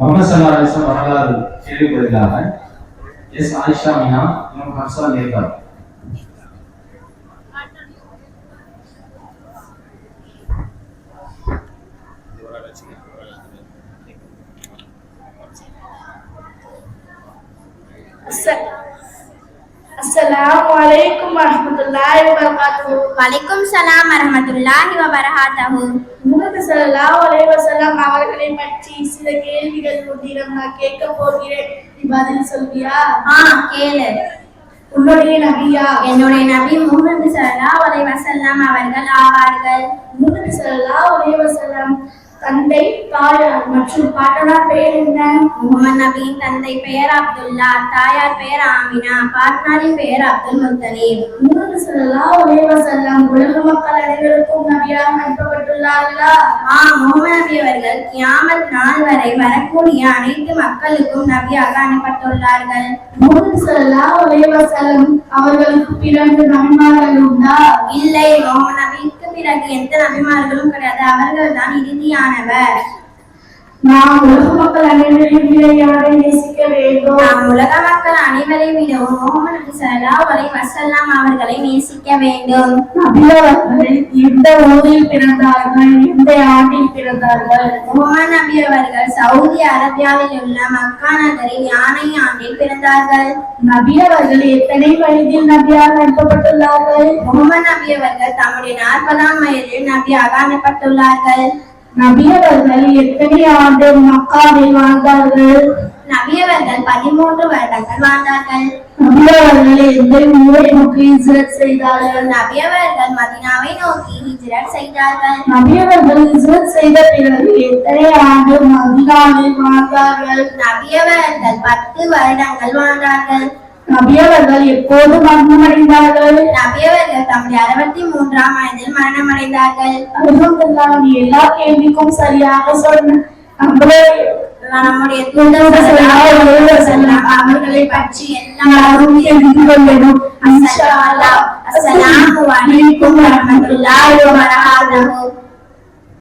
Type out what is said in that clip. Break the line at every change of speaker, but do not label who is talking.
முகமது ஸல்லல்லாஹு அலைஹி வஸல்லம் வரலாறு கேள்விப்படுகிறாங்க. எஸ் ஆயிஷா மீனா இமாம் Hassan நேர்கார்.
Assalamualaikum warahmatullahi wabarakatuh.
Waalaikumsalam warahmatullahi wabarakatuh.
Muhammad ஸல்லல்லாஹு அலைஹி வஸல்லம் அவர்களை பற்றி சில கேள்விகள் உன்னிடம் நான் கேட்க போகிறேன். நீ பதில் சொல்வியா?
கேளு.
உன்னுடைய நபியா?
என்னுடைய நபி முஹம்மது ஸல்லல்லாஹு அலைஹி வஸல்லம் அவர்கள் ஆவார்கள்.
முஹம்மது ஸல்லல்லாஹு அலைஹி வஸல்லம் தந்தை, தாயார் மற்றும் பாட்டனார் பெயர் என்ன?
முஹம்மது நபியின் தந்தை பெயர் அப்துல்லா, தாயார் பெயர் ஆமினா, பாட்டனாரின் பெயர் அப்துல் முத்தலீப்.
முஹம்மது ஸல்லல்லாஹு அலைஹி வஸல்லம் உலக மக்கள் அனைவருக்கும் நபியாக அனுப்பப்பட்டுள்ளார்களா?
முஹம்மது நபி அவர்கள் கியாமத் நாள் வரை வரக்கூடிய அனைத்து மக்களுக்கும் நபியாக அனுப்பப்பட்டுள்ளார்கள்.
முஹம்மது ஸல்லல்லாஹு அலைஹி வஸல்லம் அவர்களுக்கு பிறகு நபிமார்கள் உண்டா?
இல்லை, முஹம்மது நபிக்கு பிறகு எந்த நபிமார்களும் கிடையாது. அவர்கள் தான் இறுதியானவர்.
நாம் உலக மக்கள் அனைவரையும் யாரை நேசிக்க வேண்டும்?
நாம் உலக மக்கள் அனைவரை விடவும் முஹம்மது நபி ஸல்லல்லாஹு அலைஹி வஸல்லம் அவர்களை நேசிக்க வேண்டும்.
நபி அவர்கள் எந்த ஊரில் பிறந்தார்கள்? எந்த ஆண்டில் பிறந்தார்கள்?
முஹம்மது நபி அவர்கள் சவுதி அரேபியாவில் உள்ள மக்கா நகரில் யானை ஆண்டில் பிறந்தார்கள்.
நபி அவர்கள் எத்தனை வயதில் நபியாக அனுப்பப்பட்டுள்ளார்கள்?
முஹம்மது நபி அவர்கள் தம்முடைய 40ஆம் வயதில் நபியாக அனுப்பப்பட்டுள்ளார்கள்.
நபி அவர்கள் எத்தனை ஆண்டு மக்காவில் வாழ்ந்தார்கள்?
நபி அவர்கள் 13 வருடங்கள் வாழ்ந்தார்கள்.
நபி அவர்கள் எந்த ஊரை நோக்கி ஹிஜ்ரத் செய்தார்கள்?
நபி அவர்கள் மதீனாவை நோக்கி ஹிஜ்ரத் செய்தார்கள்.
நபி அவர்கள் ஹிஜ்ரத் செய்த பிறகு எத்தனை ஆண்டு மதீனாவில் வாழ்ந்தார்கள்?
நபி அவர்கள் 10 வருடங்கள் வாழ்ந்தார்கள்.
நபி அவர்கள் எப்போது மரணமடைந்தார்கள்?
நபி அவர்கள் தம்முடைய 63ஆம் வயதில் மரணமடைந்தார்கள்.
அல்ஹம்துலில்லாஹ், நீ எல்லா கேள்விக்கும் சரியாக சொன்ன.
நம்முடைய தூதர் ஸல்லல்லாஹு அலைஹி வஸல்லம் அவர்களை பற்றி எல்லாரும்
தெரிந்து கொள்ளணும்.
இன்ஷா அல்லாஹ். அஸ்ஸலாமு அலைக்கும் வரஹ்மத்துல்லாஹி வபரகாத்துஹு.